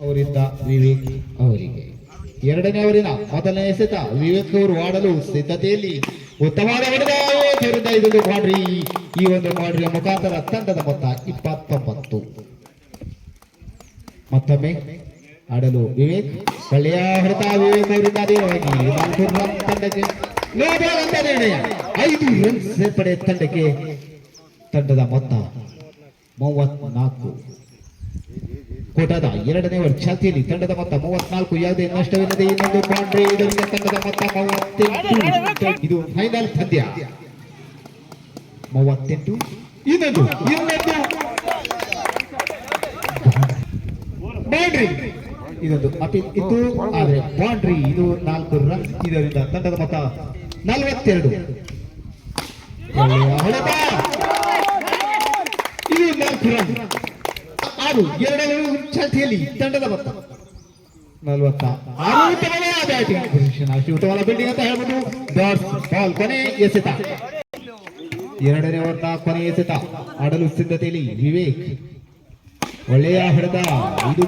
ಅವರಿಂದ ವಿವೇಕ್ ಅವರಿಗೆ. ಎರಡನೇ ಅವರಿನ ಮೊದಲನೇ ಎಸೆತ ವಿವೇಕ್ ಅವರು ಆಡಲು ಸಿದ್ಧತೆಯಲ್ಲಿ ಉತ್ತಮವಾದ ಹೊಡೆದ ಇದೊಂದು ಕ್ವಾಡ್ರಿ. ಈ ಒಂದು ಕ್ವಾಡ್ರಿಯ ಮುಖಾಂತರ ತಂಡದ ಮೊತ್ತ 29. ಮತ್ತೊಮ್ಮೆ ಆಡಲು ವಿವೇಕ್, ಒಳ್ಳೆಯ ಹೊಡೆತ ವಿವೇಕ್ ಅವರಿಂದ ನೇರವಾಗಿ 4 ರನ್ ತಂಡಕ್ಕೆ, 5 ರನ್ ಸೇರ್ಪಡೆ ತಂಡಕ್ಕೆ. ತಂಡದ ಮೊತ್ತ 34. ಕೋಟಾದ ಎರಡನೇ ಓವರ್ ಚಾಲ್ತಿಯಲ್ಲಿ ತಂಡದ ಮೊತ್ತ 34. ಯಾವುದೇ ನಷ್ಟವಿಲ್ಲದೆ ಇನ್ನೊಂದು ಬೌಂಡ್ರಿ, ಇದರಿಂದ ತಂಡದ ಮೊತ್ತ 38. ಇದು ಫೈನಲ್ ಪಂದ್ಯ. 38. ಇನ್ನೊಂದು ಬೌಂಡ್ರಿ, ಇದೊಂದು ಅಪೀಲ್ ಇತ್ತು, ಆದರೆ ಬೌಂಡ್ರಿ. ಇದು 4 ರನ್, ಇದರಿಂದ ತಂಡದ ಮೊತ್ತ 42. ಇದು 4 ರನ್. 6 ಎರಡನೇ ಚಾಲ್ತಿಯಲ್ಲಿ ತಂಡದ ಮೊತ್ತ 46. ಉತ್ತಮವಾದ ಬಿಲ್ಡಿಂಗ್ ಅಂತ ಹೇಳ್ಬೋದು. ಡಾಟ್ಸ್ ಬಾಲ್ ಕೊನೆ ಎಸೆತ. ಎರಡನೇ ಓವರ್ನ ಕೊನೆ ಎಸೆತ ಆಡಲು ಸಿದ್ಧತೆಯಲ್ಲಿ ವಿವೇಕ್, ಒಳ್ಳೆಯ ಹೊಡೆತ. ಇದು